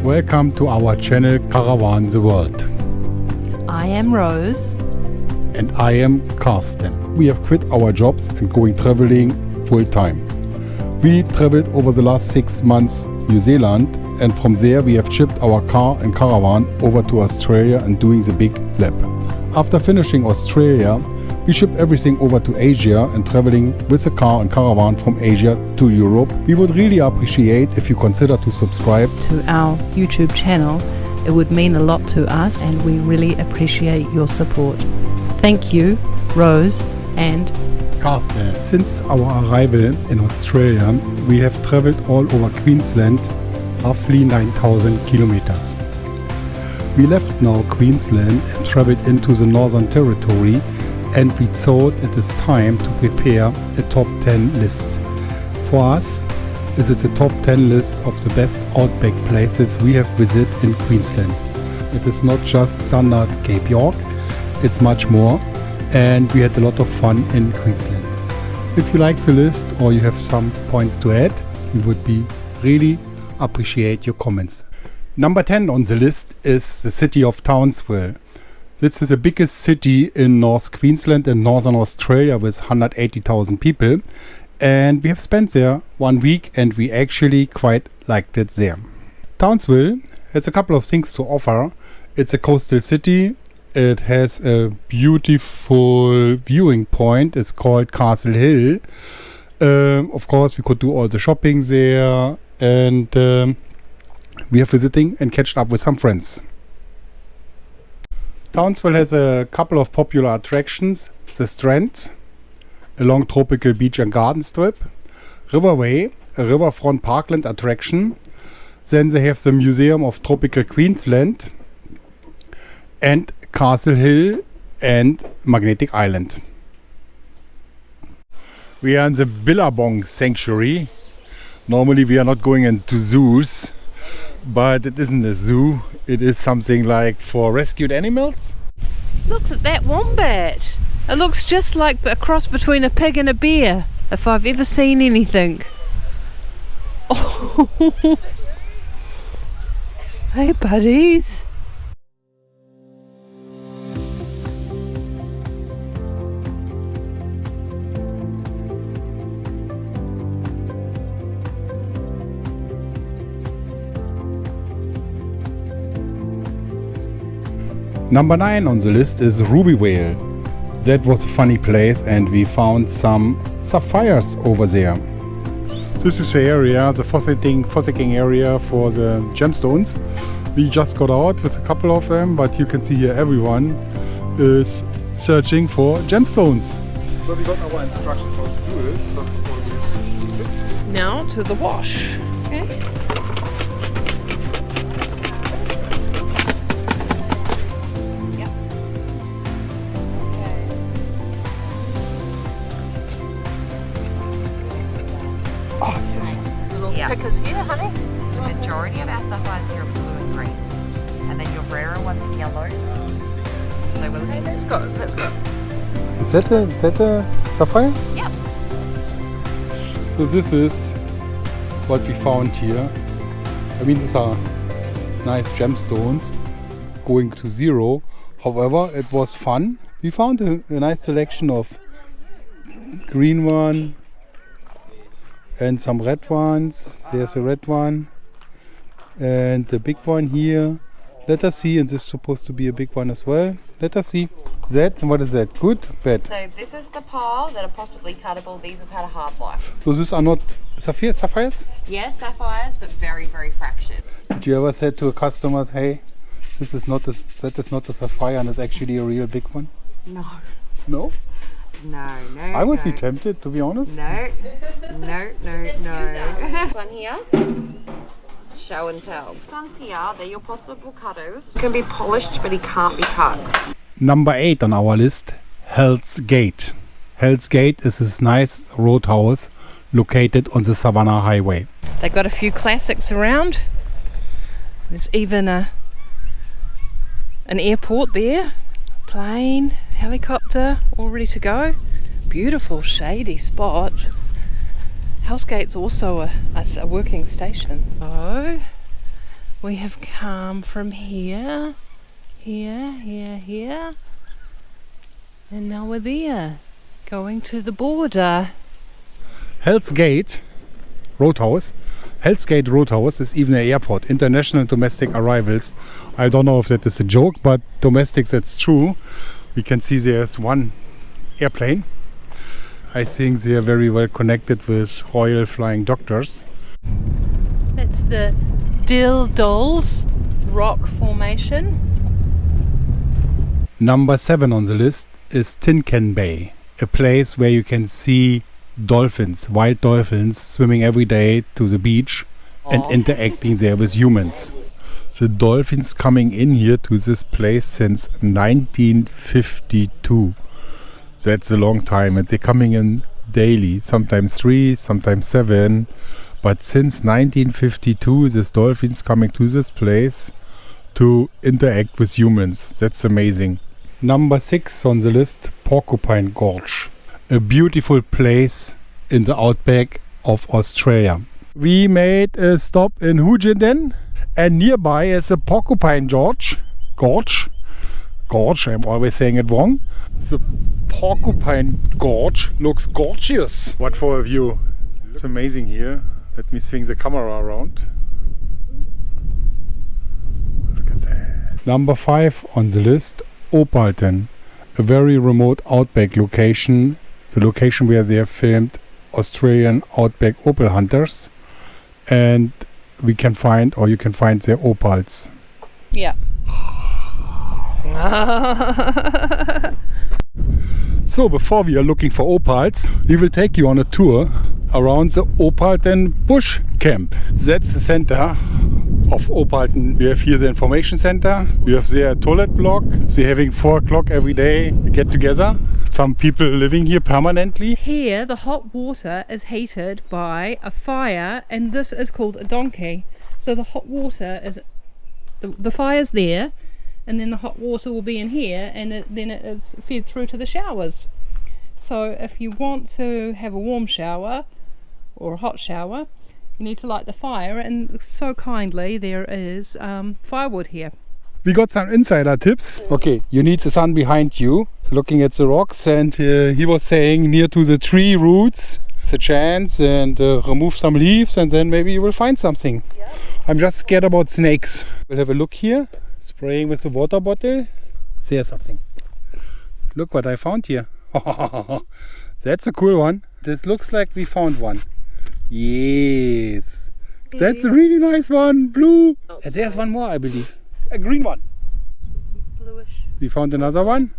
Welcome to our channel Caravan the World. I am Rose. And I am Carsten. We have quit our jobs and going traveling full time. We traveled over the last 6 months New Zealand, and from there we have shipped our car and caravan over to Australia and doing the big lap. After finishing Australia, we ship everything over to Asia and traveling with the car and caravan from Asia to Europe. We would really appreciate if you consider to subscribe To our YouTube channel. It would mean a lot to us and we really appreciate your support. Thank you, Rose and Carsten. Since our arrival in Australia, we have traveled all over Queensland, roughly 9,000 kilometers. We left now Queensland and traveled into the Northern Territory, and we thought it is time to prepare a top 10 list. For us, this is a top 10 list of the best outback places we have visited in Queensland. It is not just standard Cape York, it's much more, and we had a lot of fun in Queensland. If you like the list or you have some points to add, we would be really appreciate your comments. Number 10 on the list is the city of Townsville. This is the biggest city in North Queensland and Northern Australia with 180,000 people, and we have spent there 1 week and we actually quite liked it there. Townsville has a couple of things to offer. It's a coastal city. It has a beautiful viewing point. It's called Castle Hill. Of course, we could do all the shopping there, and we are visiting and catched up with some friends. Townsville has a couple of popular attractions: the Strand, a long tropical beach and garden strip; Riverway, a riverfront parkland attraction; then they have the Museum of Tropical Queensland, and Castle Hill and Magnetic Island. We are in the Billabong Sanctuary. Normally we are not going into zoos, but it isn't a zoo. It is something like for rescued animals. look at that wombat. It looks just like a cross between a pig and a bear, if I've ever seen anything. Oh. Hey buddies. Number 9 on the list is Ruby Whale. That was a funny place and we found some sapphires over there. This is the area, the fossicking area for the gemstones. We just got out with a couple of them, but you can see here everyone is searching for gemstones. So we got our instructions how to do it. First of all, we have to Now to the wash. Okay. Pickers here, honey. The majority of our sapphires here are blue and green, and then your rarer ones are yellow. So we'll Okay, let's go. Let's go. Is that a sapphire? Yep. So this is what we found here. I mean, these are nice gemstones going to zero. However, it was fun. We found a nice selection of green one and some red ones. There's a red one and the big one here. Let us see, and this is supposed to be a big one as well. Let us see. That, what is that? Good? Bad? So this is the pile that are possibly cuttable. These have had a hard life. So these are not sapphires? Yeah, sapphires, but very, very fractured. Did you ever say to a customer, hey, that is not a sapphire and it's actually a real big one? No. No? No. I would be tempted, to be honest. No. This one here. Show and tell. This one's here. They're your possible cutters. It can be polished, but he can't be cut. Number 8 on our list, Hell's Gate. Hell's Gate is this nice roadhouse located on the Savannah Highway. They've got a few classics around. There's even an airport there. Plane, helicopter, all ready to go. Beautiful shady spot. Hell's Gate's also a working station. Oh, We have come from here, here, and now we're there, going to the border. Hell's Gate Roadhouse. Hell's Gate Roadhouse is even an airport. International and domestic arrivals. I don't know if that is a joke, but domestics, that's true. We can see there's one airplane. I think they are very well connected with Royal Flying Doctors. That's the Dildols rock formation. Number 7 on the list is Tin Can Bay, a place where you can see dolphins, wild dolphins, swimming every day to the beach and interacting there with humans. The dolphins coming in here to this place since 1952. That's a long time, and they're coming in daily, sometimes 3, sometimes 7. But since 1952, this dolphins coming to this place to interact with humans. That's amazing. Number 6 on the list, Porcupine Gorge. A beautiful place in the outback of Australia. We made a stop in Hoogenden, and nearby is a Porcupine Gorge. I'm always saying it wrong. The Porcupine Gorge looks gorgeous. What for a view. It's amazing here. Let me swing the camera around. Look at that. Number 5 on the list, Opalton. A very remote outback location. The location where they have filmed Australian outback opal hunters. And we can find, or you can find, their opals. Yeah. So before we are looking for opals, we will take you on a tour around the Opalton Bush Camp. That's the center of Opalton. We have here the information center. We have their toilet block. They're having 4 o'clock every day, get together. Some people living here permanently. Here the hot water is heated by a fire, and this is called a donkey. So the hot water is, the fire's there, and then the hot water will be in here, and then it is fed through to the showers. So if you want to have a warm shower or a hot shower, you need to light the fire, and so kindly there is firewood here. We got some insider tips. Okay, you need the sun behind you, looking at the rocks, and he was saying near to the tree roots, it's a chance, and remove some leaves, and then maybe you will find something. Yep. I'm just scared about snakes. We'll have a look here, spraying with the water bottle. There's something. Look what I found here. That's a cool one. This looks like we found one. Yes, that's a really nice one. Blue. And there's one more, I believe. A green one. Bluish. We found another one.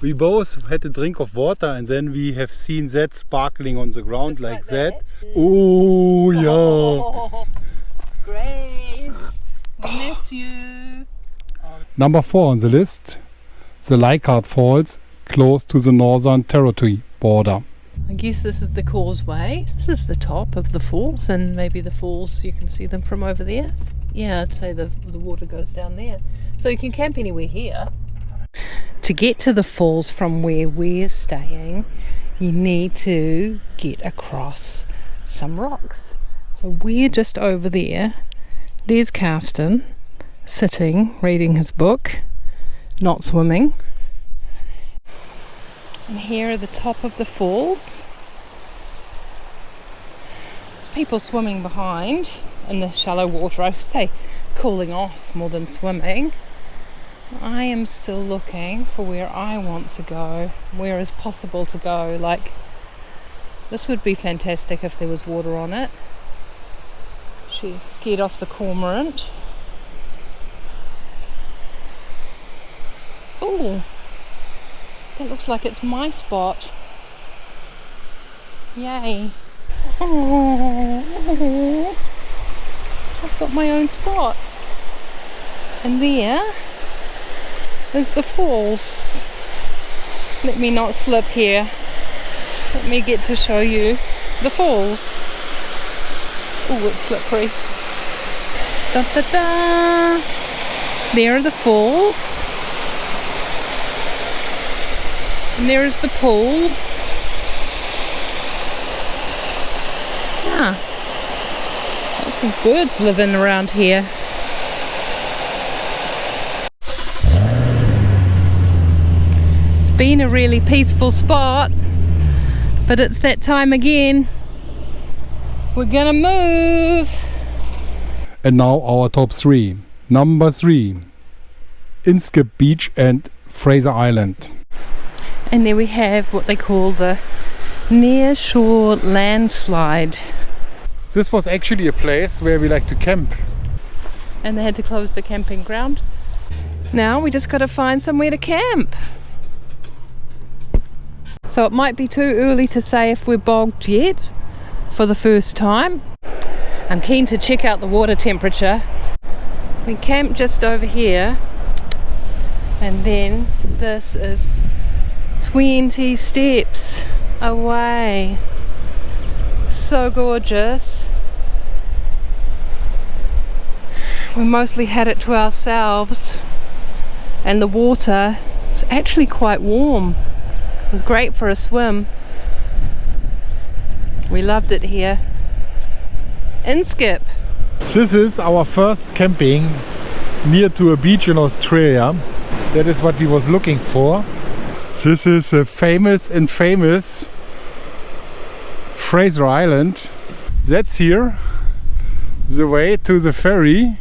We both had a drink of water, and then we have seen that sparkling on the ground like that. Oh yeah. Oh, Grace, we miss you. Number 4 on the list, the Leichhardt Falls, close to the Northern Territory border. I guess this is the causeway. This is the top of the falls, and maybe the falls, you can see them from over there. Yeah, I'd say the water goes down there. So you can camp anywhere here. To get to the falls from where we're staying, you need to get across some rocks. So we're just over there. There's Karsten sitting, reading his book, not swimming. And here at the top of the falls, there's people swimming behind in the shallow water. I would say cooling off more than swimming. I am still looking for where I want to go, where is possible to go. Like, this would be fantastic if there was water on it. She scared off the cormorant. Oh, that looks like it's my spot. Yay. Oh, I've got my own spot. And there is the falls. Let me not slip here. Let me get to show you the falls. Oh, it's slippery. Da, da, da. There are the falls. And there is the pool. Ah, lots of birds living around here. been a really peaceful spot, but it's that time again. We're gonna move. And now our top 3. Number 3, Inskip Beach and Fraser Island. And there we have what they call the near shore landslide. This was actually a place where we like to camp. And they had to close the camping ground. Now we just got to find somewhere to camp. So it might be too early to say if we're bogged yet for the first time. I'm keen to check out the water temperature. We camped just over here, and then this is 20 steps away. So gorgeous. We mostly had it to ourselves, and the water is actually quite warm. It was great for a swim. We loved it here. Inskip. This is our first camping near to a beach in Australia. That is what we was looking for. This is a famous Fraser Island. That's here the way to the ferry.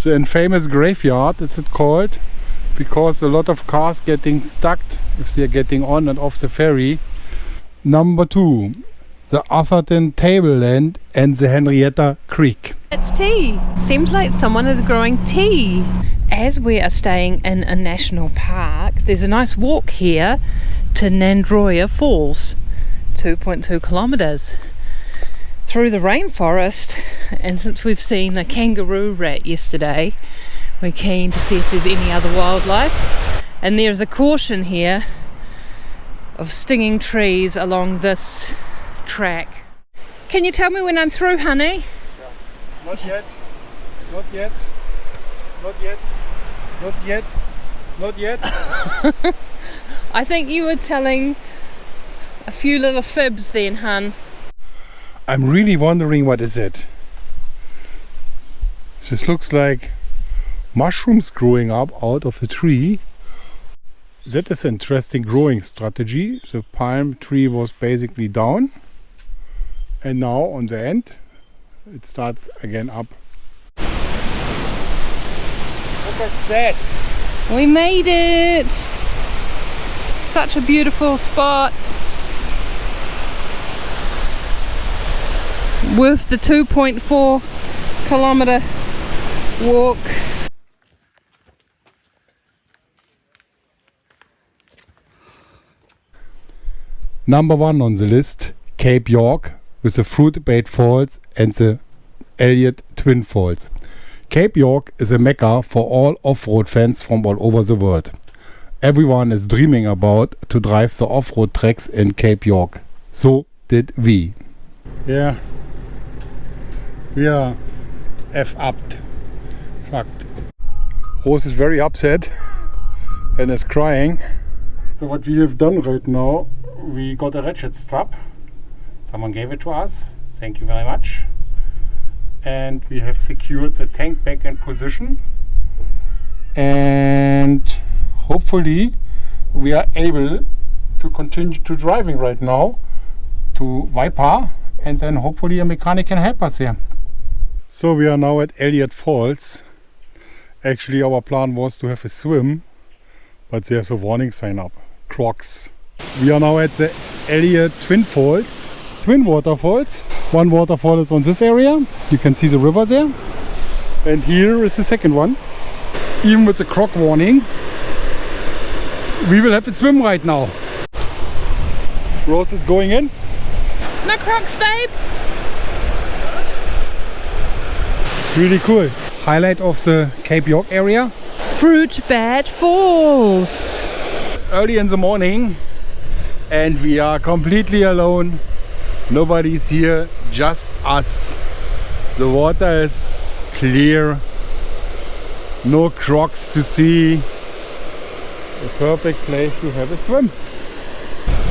The infamous graveyard is it called, because a lot of cars getting stuck if they're getting on and off the ferry. Number 2, the Atherton Tableland and the Henrietta Creek. It's tea. Seems like someone is growing tea. As we are staying in a national park, there's a nice walk here to Nandroya Falls, 2.2 kilometers through the rainforest. And since we've seen a kangaroo rat yesterday, we're keen to see if there's any other wildlife. And there's a caution here of stinging trees along this track. Can you tell me when I'm through, honey? Not yet, not yet, not yet, not yet, not yet. I think you were telling a few little fibs then, hun. I'm really wondering what is it. This looks like mushrooms growing up out of the tree. That is an interesting growing strategy. The palm tree was basically down, and now on the end it starts again up. Look at that! We made it! Such a beautiful spot. Worth the 2.4 kilometer walk. Number 1 on the list, Cape York with the Fruitbait Falls and the Elliott Twin Falls. Cape York is a mecca for all off-road fans from all over the world. Everyone is dreaming about to drive the off-road tracks in Cape York. So did we. Yeah, we are F-upped. Fucked. Rose is very upset and is crying. So what we have done right now, we got a ratchet strap. Someone gave it to us. Thank you very much. And we have secured the tank back in position. And hopefully we are able to continue to driving right now to Waipa, and then hopefully a mechanic can help us here. So we are now at Elliott Falls. Actually our plan was to have a swim, but there's a warning sign up. Crocs. We are now at the Elliott Twin Falls. Twin waterfalls. One waterfall is on this area. You can see the river there. And here is the second one. Even with the croc warning, we will have a swim right now. Rose is going in. No crocs, babe. It's really cool. Highlight of the Cape York area. Fruitbat Falls. Early in the morning and we are completely alone. Nobody's here, just us. The water is clear. No crocs to see. A perfect place to have a swim.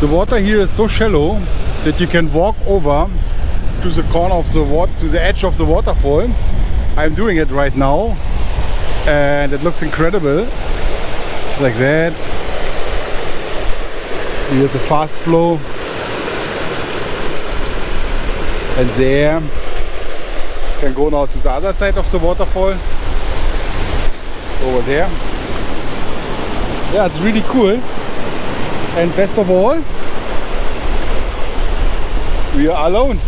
The water here is so shallow that you can walk over to the corner of the water, to the edge of the waterfall. I'm doing it right now and it looks incredible. Like that. Here's a fast flow. And there, can go now to the other side of the waterfall. Over there. Yeah, it's really cool. And best of all, we are alone.